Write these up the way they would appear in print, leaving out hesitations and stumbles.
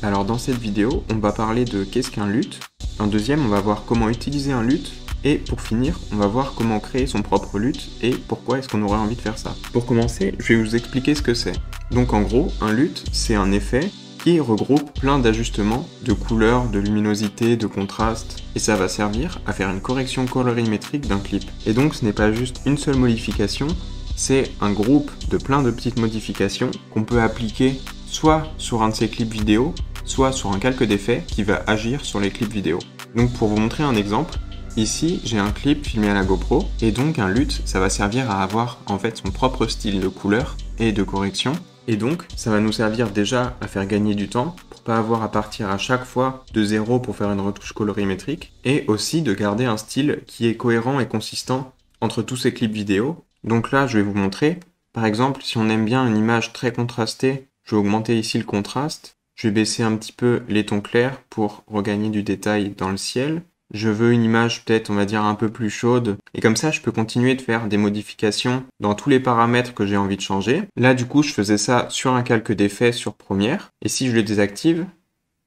Alors dans cette vidéo, on va parler de qu'est-ce qu'un LUT. En deuxième, on va voir comment utiliser un LUT. Et pour finir, on va voir comment créer son propre LUT et pourquoi est-ce qu'on aurait envie de faire ça. Pour commencer, je vais vous expliquer ce que c'est. Donc en gros, un LUT, c'est un effet qui regroupe plein d'ajustements de couleurs, de luminosité, de contraste, et ça va servir à faire une correction colorimétrique d'un clip. Et donc ce n'est pas juste une seule modification, c'est un groupe de plein de petites modifications qu'on peut appliquer soit sur un de ces clips vidéo, soit sur un calque d'effet qui va agir sur les clips vidéo. Donc pour vous montrer un exemple, ici j'ai un clip filmé à la GoPro, et donc un LUT, ça va servir à avoir en fait son propre style de couleur et de correction. Et donc, ça va nous servir déjà à faire gagner du temps pour pas avoir à partir à chaque fois de zéro pour faire une retouche colorimétrique et aussi de garder un style qui est cohérent et consistant entre tous ces clips vidéo. Donc là, je vais vous montrer. Par exemple, si on aime bien une image très contrastée, je vais augmenter ici le contraste. Je vais baisser un petit peu les tons clairs pour regagner du détail dans le ciel. Je veux une image peut-être, on va dire, un peu plus chaude. Et comme ça, je peux continuer de faire des modifications dans tous les paramètres que j'ai envie de changer. Là, du coup, je faisais ça sur un calque d'effet sur Premiere. Et si je le désactive,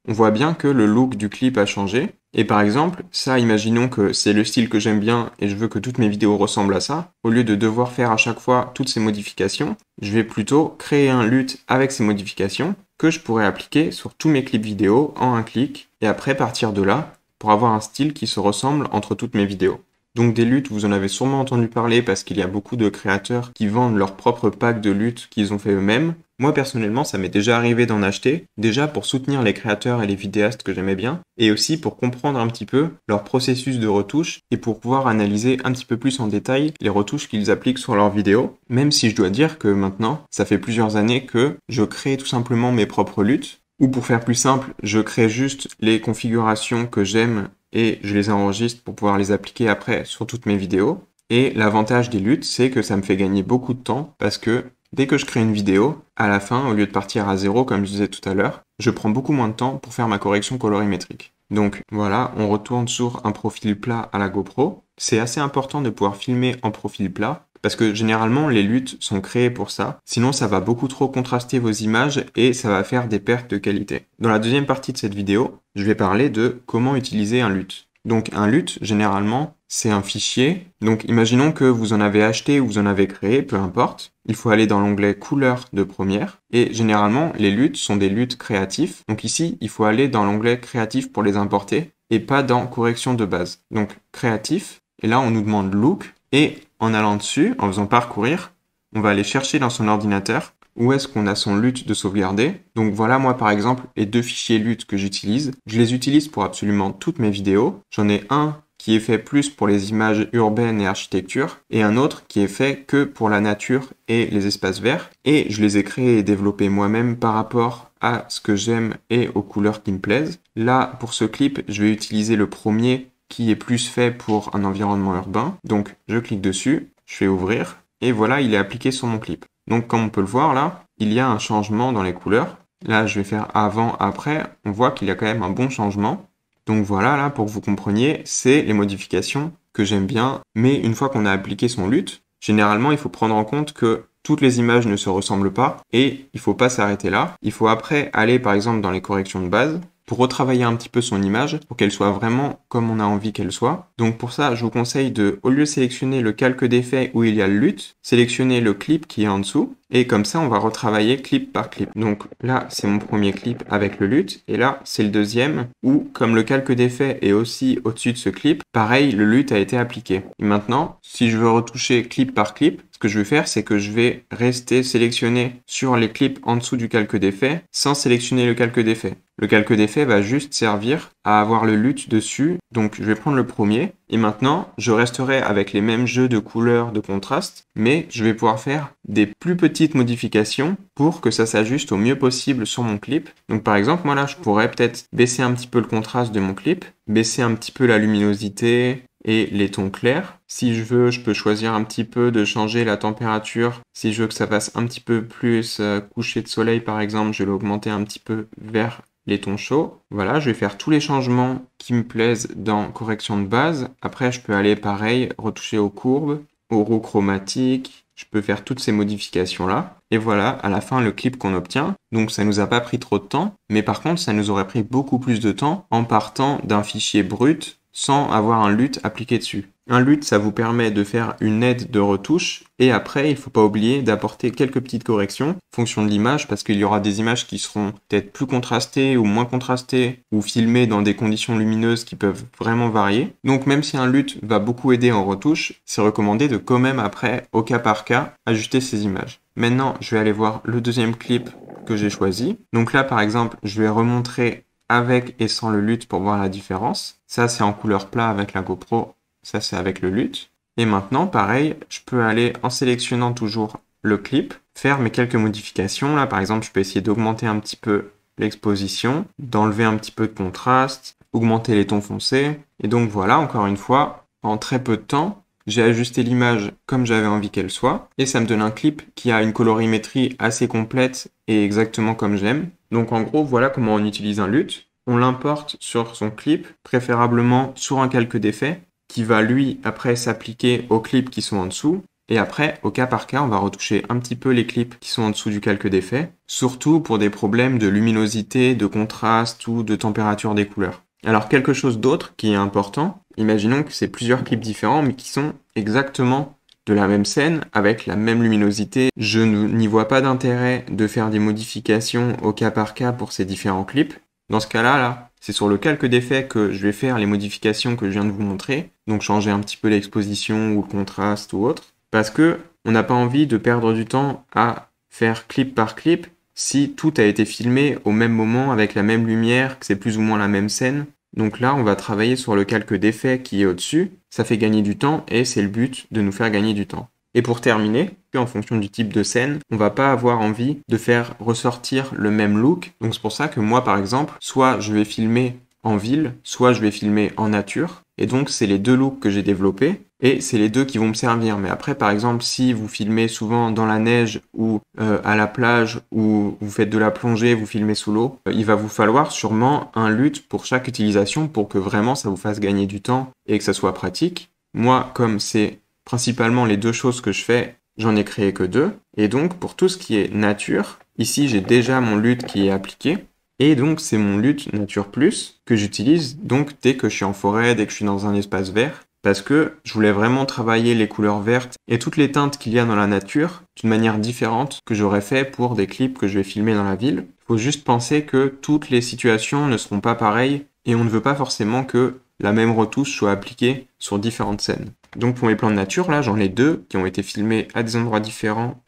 on voit bien que le look du clip a changé. Et par exemple, ça, imaginons que c'est le style que j'aime bien et je veux que toutes mes vidéos ressemblent à ça. Au lieu de devoir faire à chaque fois toutes ces modifications, je vais plutôt créer un LUT avec ces modifications que je pourrais appliquer sur tous mes clips vidéo en un clic. Et après, partir de là, pour avoir un style qui se ressemble entre toutes mes vidéos. Donc des LUT, vous en avez sûrement entendu parler parce qu'il y a beaucoup de créateurs qui vendent leur propre pack de LUT qu'ils ont fait eux-mêmes. Moi personnellement, ça m'est déjà arrivé d'en acheter, déjà pour soutenir les créateurs et les vidéastes que j'aimais bien, et aussi pour comprendre un petit peu leur processus de retouche et pour pouvoir analyser un petit peu plus en détail les retouches qu'ils appliquent sur leurs vidéos, même si je dois dire que maintenant, ça fait plusieurs années que je crée tout simplement mes propres LUT. Ou pour faire plus simple, je crée juste les configurations que j'aime et je les enregistre pour pouvoir les appliquer après sur toutes mes vidéos. Et l'avantage des LUT, c'est que ça me fait gagner beaucoup de temps parce que dès que je crée une vidéo, à la fin, au lieu de partir à zéro comme je disais tout à l'heure, je prends beaucoup moins de temps pour faire ma correction colorimétrique. Donc voilà, on retourne sur un profil plat à la GoPro. C'est assez important de pouvoir filmer en profil plat parce que généralement les LUT sont créés pour ça, sinon ça va beaucoup trop contraster vos images et ça va faire des pertes de qualité. Dans la deuxième partie de cette vidéo, je vais parler de comment utiliser un LUT. Donc un LUT, généralement, c'est un fichier. Donc imaginons que vous en avez acheté ou vous en avez créé, peu importe. Il faut aller dans l'onglet couleurs de Premiere. Et généralement, les LUT sont des LUT créatifs. Donc ici, il faut aller dans l'onglet créatif pour les importer et pas dans correction de base. Donc créatif, et là on nous demande look. Et en allant dessus, en faisant parcourir, on va aller chercher dans son ordinateur où est-ce qu'on a son LUT de sauvegarder. Donc voilà, moi par exemple, les deux fichiers LUT que j'utilise. Je les utilise pour absolument toutes mes vidéos. J'en ai un qui est fait plus pour les images urbaines et architecture, et un autre qui est fait que pour la nature et les espaces verts. Et je les ai créés et développés moi-même par rapport à ce que j'aime et aux couleurs qui me plaisent. Là, pour ce clip, je vais utiliser le premier qui est plus fait pour un environnement urbain. Donc je clique dessus, je fais ouvrir, et voilà, il est appliqué sur mon clip. Donc comme on peut le voir là, il y a un changement dans les couleurs. Là, je vais faire avant, après, on voit qu'il y a quand même un bon changement. Donc voilà, là, pour que vous compreniez, c'est les modifications que j'aime bien. Mais une fois qu'on a appliqué son LUT, généralement, il faut prendre en compte que toutes les images ne se ressemblent pas et il faut pas s'arrêter là. Il faut après aller, par exemple, dans les corrections de base pour retravailler un petit peu son image pour qu'elle soit vraiment comme on a envie qu'elle soit. Donc pour ça, je vous conseille de, au lieu de sélectionner le calque d'effet où il y a le LUT, sélectionner le clip qui est en dessous et comme ça, on va retravailler clip par clip. Donc là, c'est mon premier clip avec le LUT et là, c'est le deuxième où, comme le calque d'effet est aussi au-dessus de ce clip, pareil, le LUT a été appliqué. Et maintenant, si je veux retoucher clip par clip, ce que je vais faire, c'est que je vais rester sélectionné sur les clips en dessous du calque d'effet sans sélectionner le calque d'effet. Le calque d'effet va juste servir à avoir le LUT dessus. Donc je vais prendre le premier. Et maintenant, je resterai avec les mêmes jeux de couleurs, de contraste, mais je vais pouvoir faire des plus petites modifications pour que ça s'ajuste au mieux possible sur mon clip. Donc par exemple, moi là, je pourrais peut-être baisser un petit peu le contraste de mon clip, baisser un petit peu la luminosité et les tons clairs. Si je veux, je peux choisir un petit peu de changer la température. Si je veux que ça fasse un petit peu plus coucher de soleil par exemple, je vais l'augmenter un petit peu vers les tons chauds. Voilà, je vais faire tous les changements qui me plaisent dans correction de base. Après, je peux aller pareil, retoucher aux courbes, aux roues chromatiques, je peux faire toutes ces modifications-là. Et voilà, à la fin, le clip qu'on obtient. Donc ça nous a pas pris trop de temps, mais par contre, ça nous aurait pris beaucoup plus de temps en partant d'un fichier brut sans avoir un LUT appliqué dessus. Un LUT, ça vous permet de faire une aide de retouche et après, il faut pas oublier d'apporter quelques petites corrections en fonction de l'image parce qu'il y aura des images qui seront peut-être plus contrastées ou moins contrastées ou filmées dans des conditions lumineuses qui peuvent vraiment varier. Donc même si un LUT va beaucoup aider en retouche, c'est recommandé de quand même après, au cas par cas, ajuster ces images. Maintenant, je vais aller voir le deuxième clip que j'ai choisi. Donc là, par exemple, je vais remontrer avec et sans le LUT pour voir la différence. Ça, c'est en couleur plat avec la GoPro. Ça, c'est avec le LUT. Et maintenant, pareil, je peux aller en sélectionnant toujours le clip, faire mes quelques modifications. Là, par exemple, je peux essayer d'augmenter un petit peu l'exposition, d'enlever un petit peu de contraste, augmenter les tons foncés. Et donc voilà, encore une fois, en très peu de temps, j'ai ajusté l'image comme j'avais envie qu'elle soit. Et ça me donne un clip qui a une colorimétrie assez complète et exactement comme j'aime. Donc en gros, voilà comment on utilise un LUT. On l'importe sur son clip, préférablement sur un calque d'effet, qui va lui après s'appliquer aux clips qui sont en dessous. Et après, au cas par cas, on va retoucher un petit peu les clips qui sont en dessous du calque d'effet, surtout pour des problèmes de luminosité, de contraste ou de température des couleurs. Alors quelque chose d'autre qui est important, imaginons que c'est plusieurs clips différents mais qui sont exactement de la même scène avec la même luminosité. Je n'y vois pas d'intérêt de faire des modifications au cas par cas pour ces différents clips. Dans ce cas-là, c'est sur le calque d'effet que je vais faire les modifications que je viens de vous montrer. Donc changer un petit peu l'exposition ou le contraste ou autre. Parce que on n'a pas envie de perdre du temps à faire clip par clip si tout a été filmé au même moment avec la même lumière, que c'est plus ou moins la même scène. Donc là, on va travailler sur le calque d'effet qui est au-dessus. Ça fait gagner du temps et c'est le but de nous faire gagner du temps. Et pour terminer, en fonction du type de scène, on va pas avoir envie de faire ressortir le même look. Donc c'est pour ça que moi, par exemple, soit je vais filmer en ville, soit je vais filmer en nature. Et donc c'est les deux looks que j'ai développés et c'est les deux qui vont me servir. Mais après, par exemple, si vous filmez souvent dans la neige ou à la plage ou vous faites de la plongée, vous filmez sous l'eau, il va vous falloir sûrement un LUT pour chaque utilisation pour que vraiment ça vous fasse gagner du temps et que ça soit pratique. Moi, comme c'est principalement les deux choses que je fais, j'en ai créé que deux. Et donc, pour tout ce qui est nature, ici, j'ai déjà mon LUT qui est appliqué. Et donc, c'est mon LUT Nature Plus que j'utilise donc dès que je suis en forêt, dès que je suis dans un espace vert. Parce que je voulais vraiment travailler les couleurs vertes et toutes les teintes qu'il y a dans la nature d'une manière différente que j'aurais fait pour des clips que je vais filmer dans la ville. Il faut juste penser que toutes les situations ne seront pas pareilles et on ne veut pas forcément que la même retouche soit appliquée sur différentes scènes. Donc pour mes plans de nature, là, j'en ai deux qui ont été filmés à des endroits différents.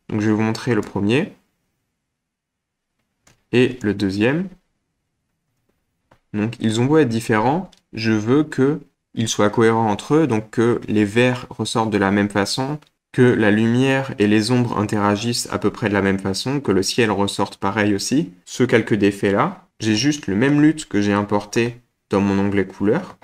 Donc je vais vous montrer le premier et le deuxième. Donc ils ont beau être différents, je veux qu'ils soient cohérents entre eux, donc que les verts ressortent de la même façon, que la lumière et les ombres interagissent à peu près de la même façon, que le ciel ressorte pareil aussi. Ce calque d'effet là, j'ai juste le même LUT que j'ai importé dans mon onglet couleurs.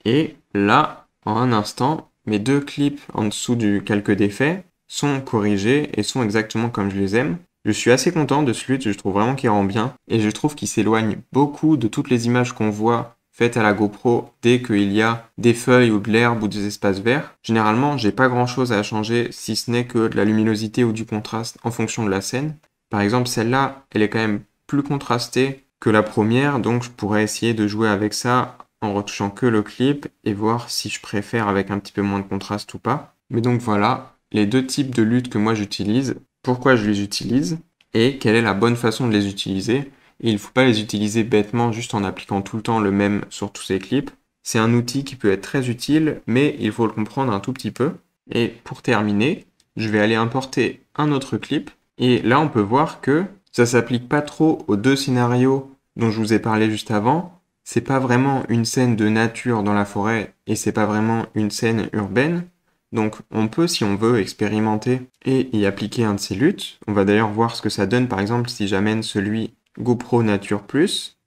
Et là, en un instant, mes deux clips en dessous du calque d'effet sont corrigés et sont exactement comme je les aime. Je suis assez content de ce LUT, je trouve vraiment qu'il rend bien et je trouve qu'il s'éloigne beaucoup de toutes les images qu'on voit faites à la GoPro dès qu'il y a des feuilles ou de l'herbe ou des espaces verts. Généralement, j'ai pas grand chose à changer si ce n'est que de la luminosité ou du contraste en fonction de la scène. Par exemple, celle-là, elle est quand même plus contrastée que la première, donc je pourrais essayer de jouer avec ça en retouchant que le clip et voir si je préfère avec un petit peu moins de contraste ou pas. Mais donc voilà, les deux types de LUT que moi j'utilise, pourquoi je les utilise et quelle est la bonne façon de les utiliser. Et il ne faut pas les utiliser bêtement juste en appliquant tout le temps le même sur tous ces clips. C'est un outil qui peut être très utile, mais il faut le comprendre un tout petit peu. Et pour terminer, je vais aller importer un autre clip. Et là, on peut voir que ça s'applique pas trop aux deux scénarios dont je vous ai parlé juste avant. C'est pas vraiment une scène de nature dans la forêt et c'est pas vraiment une scène urbaine. Donc on peut, si on veut, expérimenter et y appliquer un de ces LUT. On va d'ailleurs voir ce que ça donne, par exemple, si j'amène celui GoPro Nature Plus.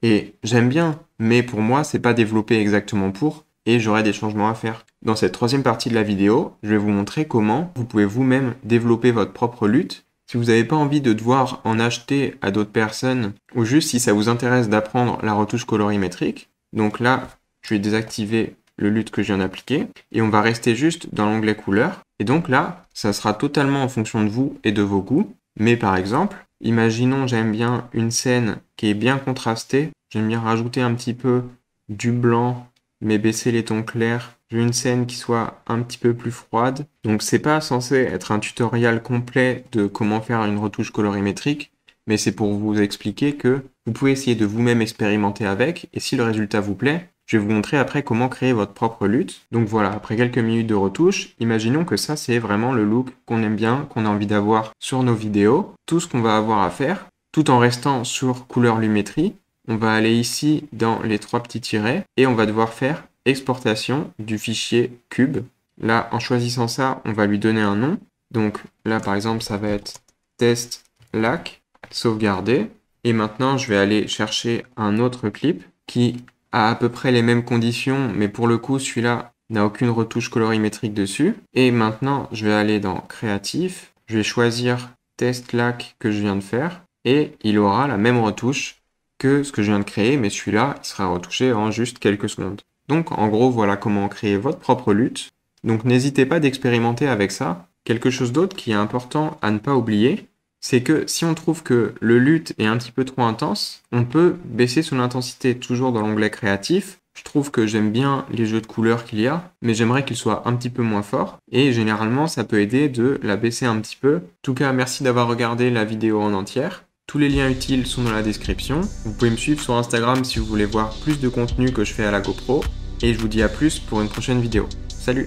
Et j'aime bien, mais pour moi, c'est pas développé exactement pour, et j'aurai des changements à faire. Dans cette troisième partie de la vidéo, je vais vous montrer comment vous pouvez vous-même développer votre propre LUT. Si vous n'avez pas envie de devoir en acheter à d'autres personnes, ou juste si ça vous intéresse d'apprendre la retouche colorimétrique, donc là, je vais désactiver le lutte que je viens d'appliquer et on va rester juste dans l'onglet couleur. Et donc là, ça sera totalement en fonction de vous et de vos goûts. Mais par exemple, imaginons j'aime bien une scène qui est bien contrastée. J'aime bien rajouter un petit peu du blanc, mais baisser les tons clairs. Je veux une scène qui soit un petit peu plus froide. Donc c'est pas censé être un tutoriel complet de comment faire une retouche colorimétrique, mais c'est pour vous expliquer que vous pouvez essayer de vous-même expérimenter avec, et si le résultat vous plaît, je vais vous montrer après comment créer votre propre lutte. Donc voilà, après quelques minutes de retouche, imaginons que ça c'est vraiment le look qu'on aime bien, qu'on a envie d'avoir sur nos vidéos. Tout ce qu'on va avoir à faire, tout en restant sur couleur lumétrie, on va aller ici dans les 3 petits tirets et on va devoir faire exportation du fichier cube. Là, en choisissant ça, on va lui donner un nom. Donc là, par exemple, ça va être test lac, sauvegarder. Et maintenant, je vais aller chercher un autre clip qui a à peu près les mêmes conditions, mais pour le coup, celui-là n'a aucune retouche colorimétrique dessus. Et maintenant, je vais aller dans créatif. Je vais choisir test lac que je viens de faire et il aura la même retouche que ce que je viens de créer, mais celui-là, il sera retouché en juste quelques secondes. Donc, en gros, voilà comment créer votre propre lutte. Donc, n'hésitez pas d'expérimenter avec ça. Quelque chose d'autre qui est important à ne pas oublier, c'est que si on trouve que le lutte est un petit peu trop intense, on peut baisser son intensité toujours dans l'onglet créatif. Je trouve que j'aime bien les jeux de couleurs qu'il y a, mais j'aimerais qu'il soit un petit peu moins fort. Et généralement, ça peut aider de la baisser un petit peu. En tout cas, merci d'avoir regardé la vidéo en entière. Tous les liens utiles sont dans la description. Vous pouvez me suivre sur Instagram si vous voulez voir plus de contenu que je fais à la GoPro. Et je vous dis à plus pour une prochaine vidéo. Salut!